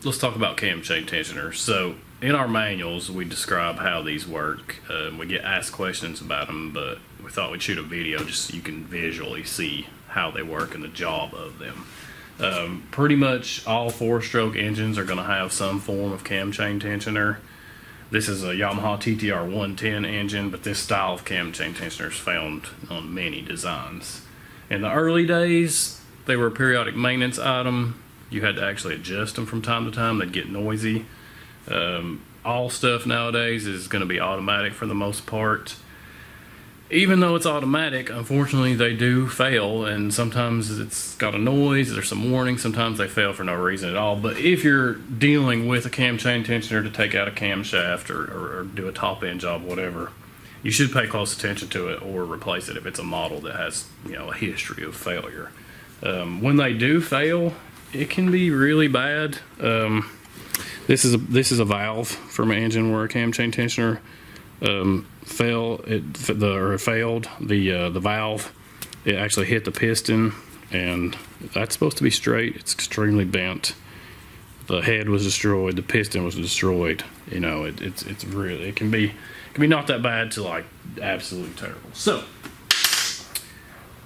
let's talk about cam chain tensioners. So in our manuals, we describe how these work. We get asked questions about them, but we thought we'd shoot a video just so you can visually see how they work and the job of them. Pretty much all 4-stroke engines are going to have some form of cam chain tensioner. This is a Yamaha TTR 110 engine, but this style of cam chain tensioner is found on many designs. In the early days, they were a periodic maintenance item. You had to actually adjust them from time to time. They'd get noisy. All stuff nowadays is going to be automatic for the most part. Even though it's automatic, unfortunately they do fail, and sometimes it's got a noise, there's some warning, sometimes they fail for no reason at all. But if you're dealing with a cam chain tensioner to take out a camshaft or do a top end job, whatever, you should pay close attention to it or replace it if it's a model that has, you know, a history of failure. When they do fail, it can be really bad. This is a valve from an engine where a cam chain tensioner failed. The valve, it actually hit the piston, and that's supposed to be straight. It's extremely bent. The head was destroyed. The piston was destroyed. You know, it's really, it can be not that bad to like absolutely terrible. So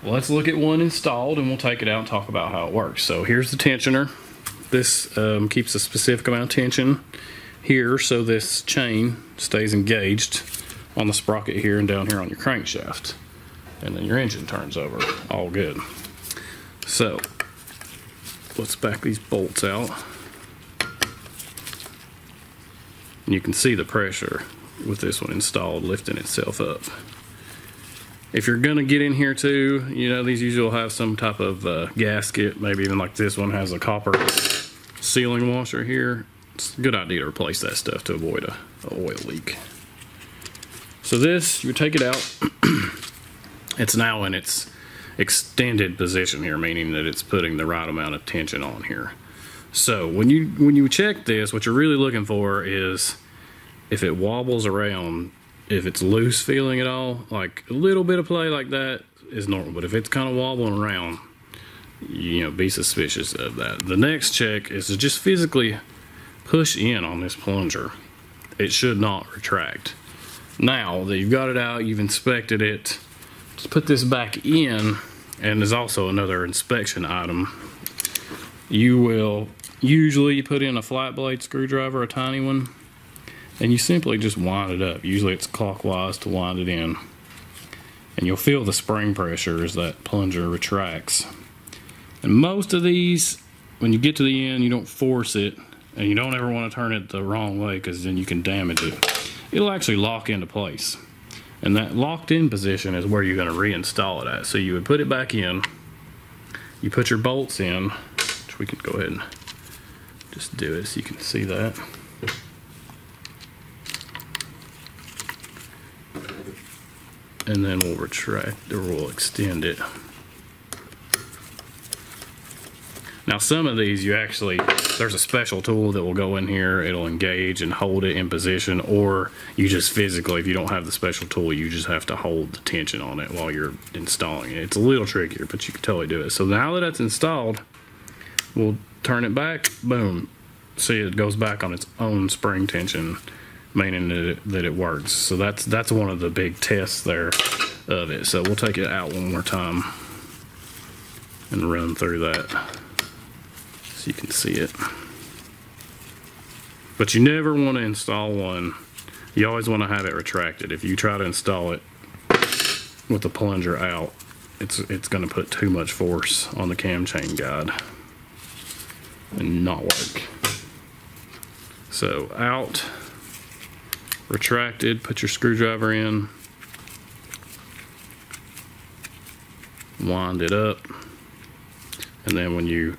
let's look at one installed, and we'll take it out and talk about how it works. So here's the tensioner. This keeps a specific amount of tension here, so this chain stays engaged on the sprocket here and down here on your crankshaft, and then your engine turns over. All good. So let's back these bolts out, and you can see the pressure with this one installed lifting itself up. If you're gonna get in here too, you know, these usually will have some type of gasket, maybe even like this one has a copper sealing washer here. It's a good idea to replace that stuff to avoid a oil leak. So this, you take it out, it's now in its extended position here, meaning that it's putting the right amount of tension on here. So when you check this, what you're really looking for is if it wobbles around, if it's loose feeling at all, like a little bit of play like that is normal, but if it's kind of wobbling around, you know, be suspicious of that. The next check is to just physically push in on this plunger. It should not retract. Now that you've got it out, you've inspected it, just put this back in, and there's also another inspection item. You will usually put in a flat blade screwdriver, a tiny one, and you simply just wind it up. Usually it's clockwise to wind it in, and you'll feel the spring pressure as that plunger retracts. And most of these, when you get to the end, you don't force it, and you don't ever want to turn it the wrong way, because then you can damage it. It'll actually lock into place, and that locked in position is where you're going to reinstall it at. So you would put it back in, you put your bolts in, which we can go ahead and just do it so you can see that. And then we'll retract, or we'll extend it. Now some of these you actually, there's a special tool that will go in here, it'll engage and hold it in position, or you just physically, if you don't have the special tool, you just have to hold the tension on it while you're installing it. It's a little trickier, but you can totally do it. So now that that's installed, we'll turn it back, boom. See, it goes back on its own spring tension, meaning that it works. So that's one of the big tests there of it. So we'll take it out one more time and run through that so you can see it. But you never want to install one, you always want to have it retracted. If you try to install it with the plunger out, it's going to put too much force on the cam chain guide and not work. So out, retracted, put your screwdriver in, wind it up, and then when you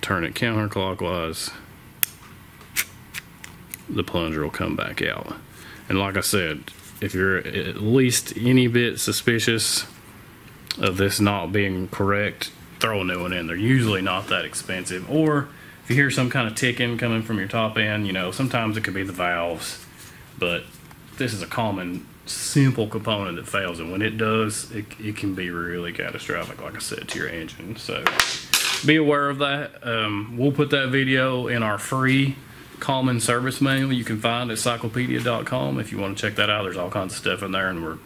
turn it counterclockwise, the plunger will come back out. And like I said, if you're at least any bit suspicious of this not being correct, throw a new one in. They're usually not that expensive. Or if you hear some kind of ticking coming from your top end, you know, sometimes it could be the valves, but this is a common simple component that fails, and when it does, it can be really catastrophic, like I said, to your engine. So be aware of that. We'll put that video in our free common service manual you can find at cyclopedia.com. If you want to check that out, there's all kinds of stuff in there, and we're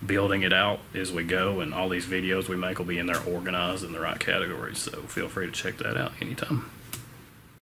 building it out as we go, and all these videos we make will be in there organized in the right categories, so feel free to check that out anytime.